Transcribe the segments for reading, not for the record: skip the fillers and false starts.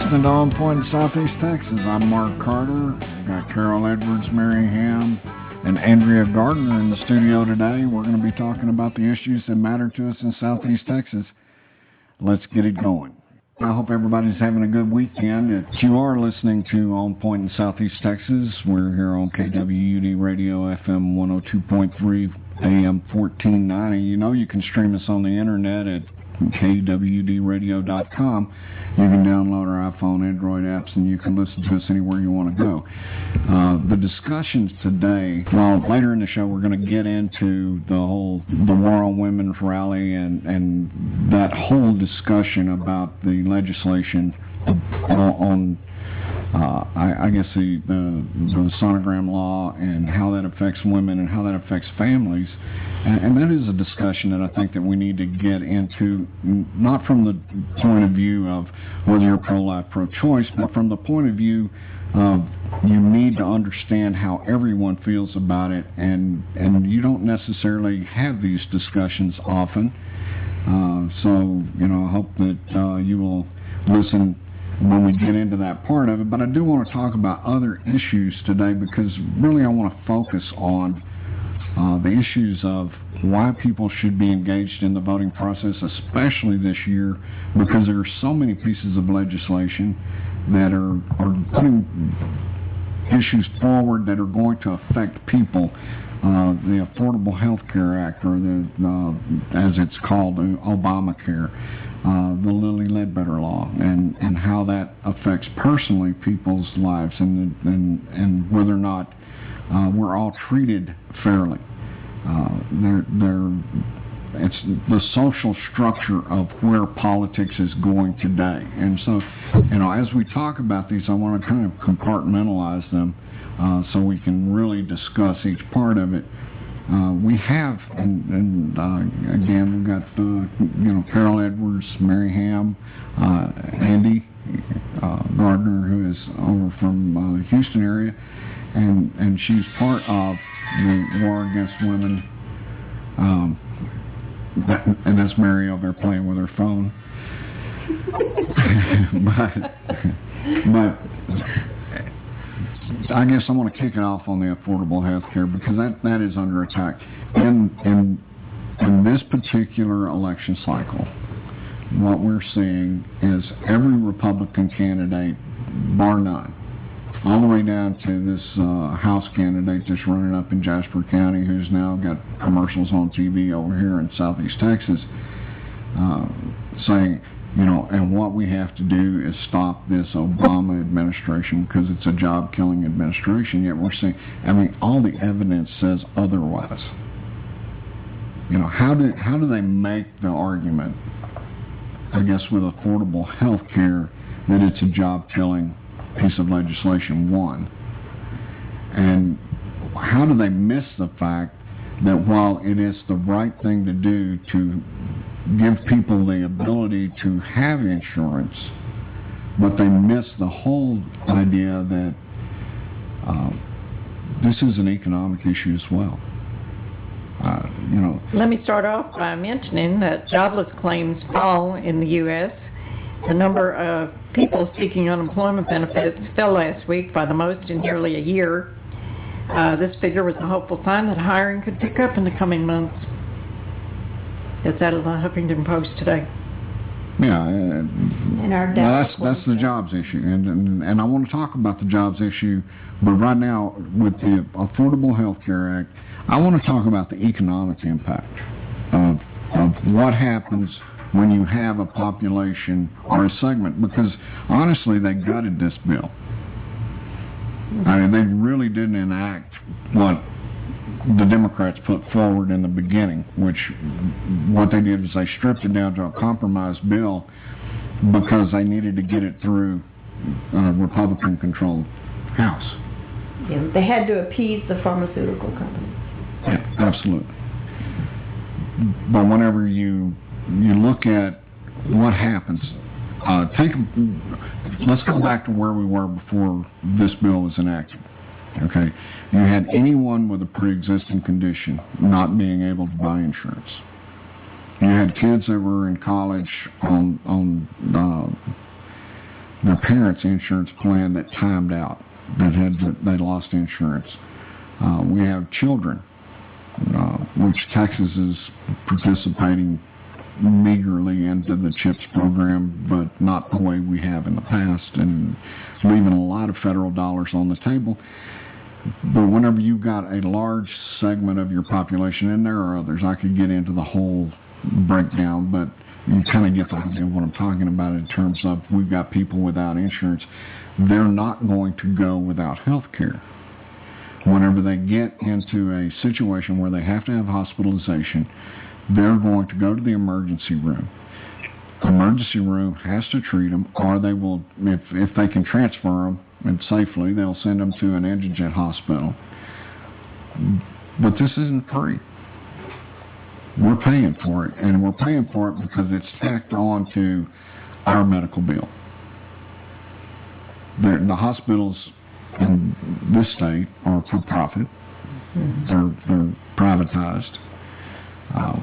listening to On Point in Southeast Texas. I'm Mark Carter. Got Carol Edwards, Mary Ham, and Andrea Gardner in the studio today. We're going to be talking about the issues that matter to us in Southeast Texas. Let's get it going. I hope everybody's having a good weekend. You are listening to On Point in Southeast Texas. We're here on KWUD Radio, FM 102.3, AM 1490. You know you can stream us on the internet at kwudradio.com. You can download our iPhone, Android apps, and you can listen to us anywhere you want to go. The discussions today, well, later in the show, we're going to get into the War on Women's rally and that whole discussion about the legislation on I guess the sonogram law and how that affects women and how that affects families. And that is a discussion that I think that we need to get into, not from the point of view of whether you're pro-life, pro-choice, but from the point of view of you need to understand how everyone feels about it, and you don't necessarily have these discussions often. So, I hope that you will listen when we get into that part of it. But I do want to talk about other issues today, because really I want to focus on the issues of why people should be engaged in the voting process, especially this year, because there are so many pieces of legislation that are putting issues forward that are going to affect people. The Affordable Health Care Act, or as it's called, Obamacare, the Lilly Ledbetter Law, and how that affects personally people's lives, and whether or not we're all treated fairly. It's the social structure of where politics is going today. And so, as we talk about these, I want to kind of compartmentalize them so we can really discuss each part of it. We have, and again, we've got, Carol Edwards, Mary Ham, Andy Gardner, who is over from the Houston area, and she's part of the War Against Women, and that's Mary over there playing with her phone. but I guess I want to kick it off on the affordable health care, because that is under attack. In this particular election cycle, what we're seeing is every Republican candidate, bar none, all the way down to this House candidate that's running up in Jasper County, who's now got commercials on TV over here in Southeast Texas, saying, and what we have to do is stop this Obama administration because it's a job-killing administration. Yet we're saying, all the evidence says otherwise. How do they make the argument, I guess, with affordable health care, that it's a job-killing piece of legislation, one? And how do they miss the fact that while it is the right thing to do to give people the ability to have insurance, but they miss the whole idea that this is an economic issue as well. Let me start off by mentioning that jobless claims fall in the U.S. The number of people seeking unemployment benefits fell last week by the most in nearly a year. This figure was a hopeful sign that hiring could pick up in the coming months. It's out of the Huffington Post today. Yeah, that's the jobs issue, and I want to talk about the jobs issue, but right now with the Affordable Health Care Act, I want to talk about the economic impact of what happens when you have a population or a segment, because honestly they gutted this bill. They really didn't enact what the Democrats put forward in the beginning, which what they did was they stripped it down to a compromise bill because they needed to get it through a Republican-controlled House. Yeah, they had to appease the pharmaceutical companies. Yeah, absolutely. But whenever you look at what happens, let's go back to where we were before this bill was enacted. Okay, you had anyone with a pre-existing condition not being able to buy insurance. You had kids that were in college on their parents' insurance plan that timed out, they lost insurance. We have children, which Texas is participating meagerly into the CHIPS program, but not the way we have in the past, and leaving a lot of federal dollars on the table. But whenever you've got a large segment of your population, and there are others, I could get into the whole breakdown, but you kind of get the idea of what I'm talking about in terms of we've got people without insurance. They're not going to go without health care. Whenever they get into a situation where they have to have hospitalization, they're going to go to the emergency room. The emergency room has to treat them, or they will, if they can transfer them and safely, they'll send them to an indigent hospital. But this isn't free. We're paying for it, and we're paying for it because it's tacked on to our medical bill. The hospitals in this state are for profit. They're privatized,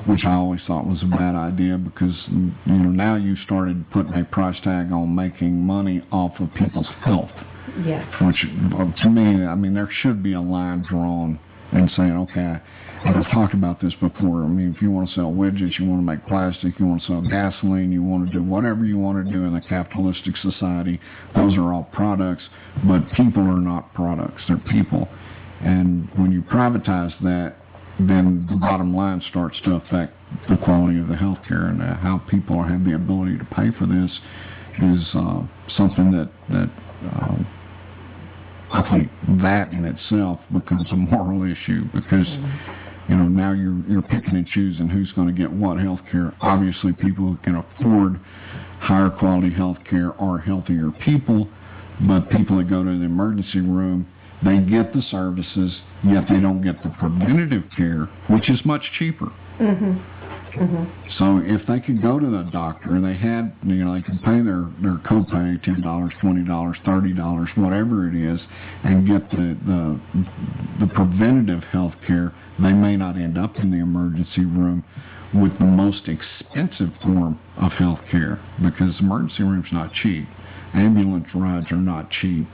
which I always thought was a bad idea because now you started putting a price tag on making money off of people's health. Yeah. Which, to me, I mean, there should be a line drawn and saying, okay, I've talked about this before. I mean, if you want to sell widgets, you want to make plastic, you want to sell gasoline, you want to do whatever you want to do in a capitalistic society, those are all products, but people are not products, they're people. And when you privatize that, then the bottom line starts to affect the quality of the health care, and how people have the ability to pay for this is something that I think that in itself becomes a moral issue because now you're picking and choosing who's going to get what health care. Obviously, people who can afford higher quality health care are healthier people, but people that go to the emergency room, they get the services, yet they don't get the preventative care, which is much cheaper. So if they could go to the doctor and they had, they can pay their copay, $10, $20, $30, whatever it is, and get the preventative health care, they may not end up in the emergency room with the most expensive form of health care, because the emergency room's not cheap. Ambulance rides are not cheap.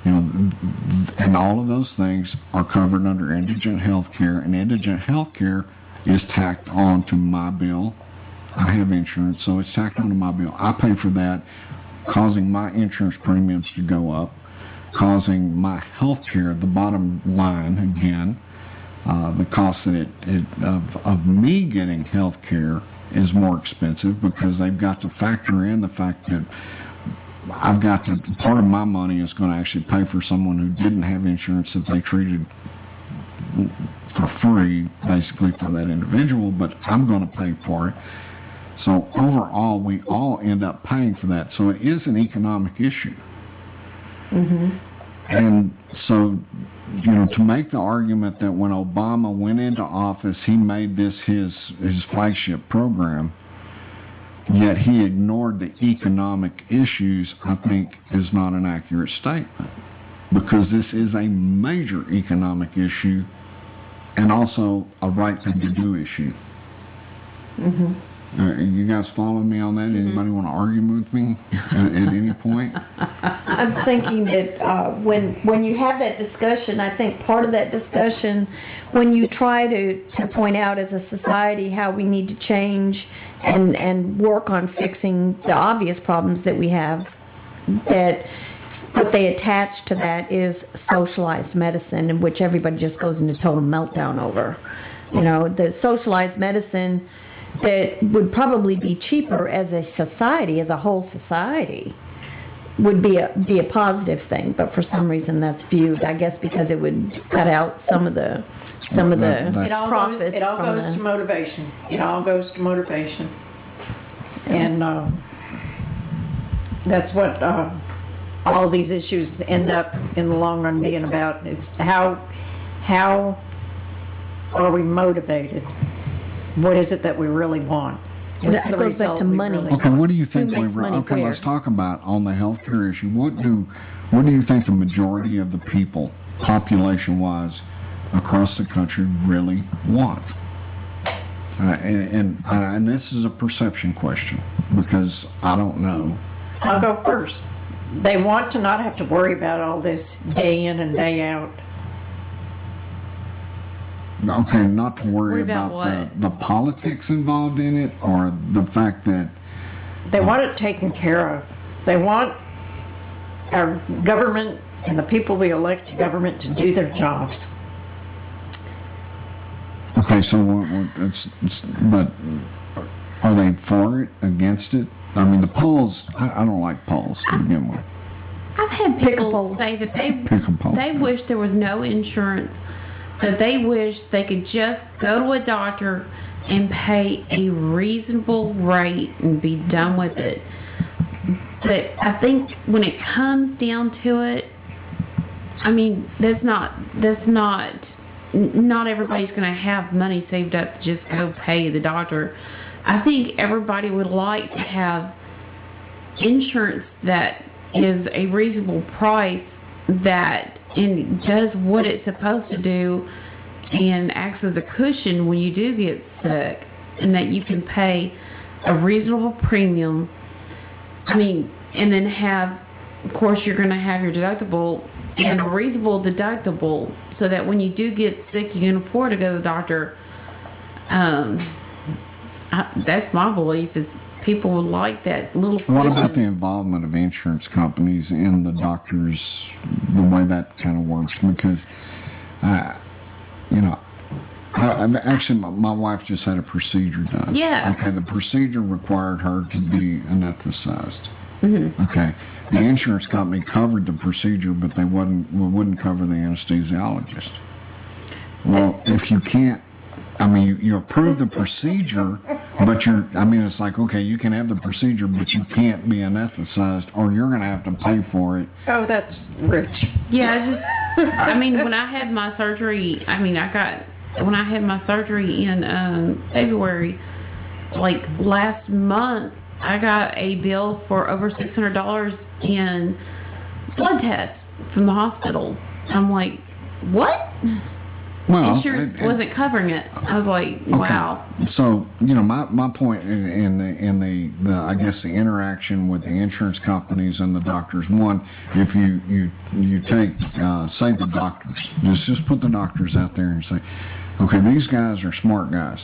And all of those things are covered under indigent health care, and indigent health care is tacked on to my bill. I have insurance, so it's tacked on to my bill. I pay for that, causing my insurance premiums to go up, causing my health care, the bottom line again, the cost of me getting health care is more expensive because they've got to factor in the fact that part of my money is going to actually pay for someone who didn't have insurance that they treated for free, basically, for that individual, but I'm going to pay for it. So overall, we all end up paying for that. So it is an economic issue. And so, to make the argument that when Obama went into office, he made this his flagship program, yet he ignored the economic issues, I think is not an accurate statement. Because this is a major economic issue and also a right thing to do issue. You guys follow me on that? Anybody want to argue with me at any point? I'm thinking that when you have that discussion, I think part of that discussion, when you try to point out as a society how we need to change and work on fixing the obvious problems that we have, that what they attach to that is socialized medicine, in which everybody just goes into total meltdown over. The socialized medicine that would probably be cheaper as a society, as a whole society, would be a positive thing, but for some reason that's viewed, I guess, because it would cut out some of the profits. It all goes to motivation. It all goes to motivation, and that's what all these issues end up in the long run being about. It's how are we motivated? What is it that we really want? That goes back to money. Okay, what do you think let's talk about on the healthcare issue. What do you think the majority of the people, population-wise, across the country really want? And this is a perception question because I don't know. I'll go first. They want to not have to worry about all this day in and day out. Okay, not to worry about about the politics involved in it, or the fact that... They want it taken care of. They want our government and the people we elect to government to do their jobs. Okay, so but are they for it, against it? I mean, the polls, I don't like polls to begin with. I've had people say that they wish there was no insurance, that they wish they could just go to a doctor and pay a reasonable rate and be done with it. But I think when it comes down to it, I mean, not everybody's going to have money saved up to just go pay the doctor. I think everybody would like to have insurance that is a reasonable price, that and does what it's supposed to do and acts as a cushion when you do get sick, and that you can pay a reasonable premium. I mean, and then have, of course, you're going to have your deductible and a reasonable deductible, so that when you do get sick, you can afford to go to the doctor. That's my belief, is people would like that little cushion. What about the involvement of insurance companies in the doctors, the way that kind of works? Because, actually, my wife just had a procedure done. Yeah. Okay, the procedure required her to be anesthetized. Mm-hmm. Okay, the insurance company covered the procedure, but they wouldn't cover the anesthesiologist. Well, if you can't, I mean, you approve the procedure, but it's like, okay, you can have the procedure, but you can't be anesthetized, or you're going to have to pay for it. Oh, that's rich. Yeah, when I had my surgery, when I had my surgery in February, like last month, I got a bill for over $600 in blood tests from the hospital. I'm like, what? Well, insurance wasn't covering it. I was like, wow. Okay. So, my point in the I guess the interaction with the insurance companies and the doctors. One, if you take say the doctors, just put the doctors out there and say, okay, these guys are smart guys.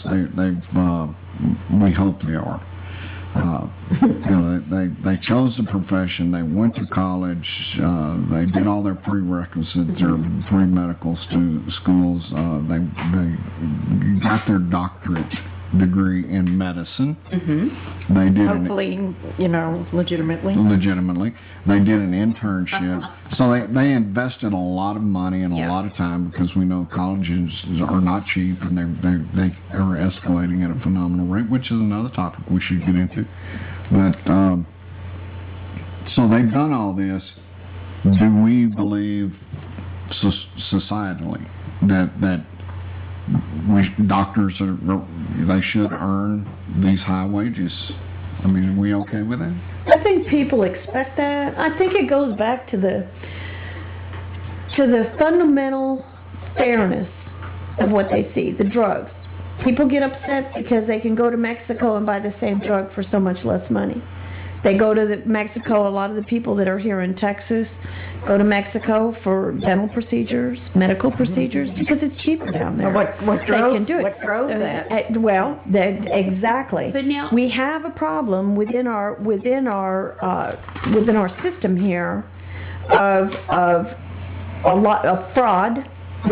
We hope they are. They chose the profession. They went to college. They did all their prerequisites or pre-medical schools. They got their doctorate degree in medicine. Mm-hmm. They did legitimately. They did an internship. So they invested a lot of money and a lot of time, because we know colleges are not cheap, and they are escalating at a phenomenal rate, which is another topic we should get into. But so they've done all this. Do we believe societally that doctors they should earn these high wages? I mean, are we okay with that? I think people expect that. I think it goes back to the fundamental fairness of what they see. The drugs. People get upset because they can go to Mexico and buy the same drug for so much less money. They go to Mexico. A lot of the people that are here in Texas go to Mexico for dental procedures, medical procedures, because it's cheaper down there. What drove that? Exactly. But now we have a problem within our system here of a lot of fraud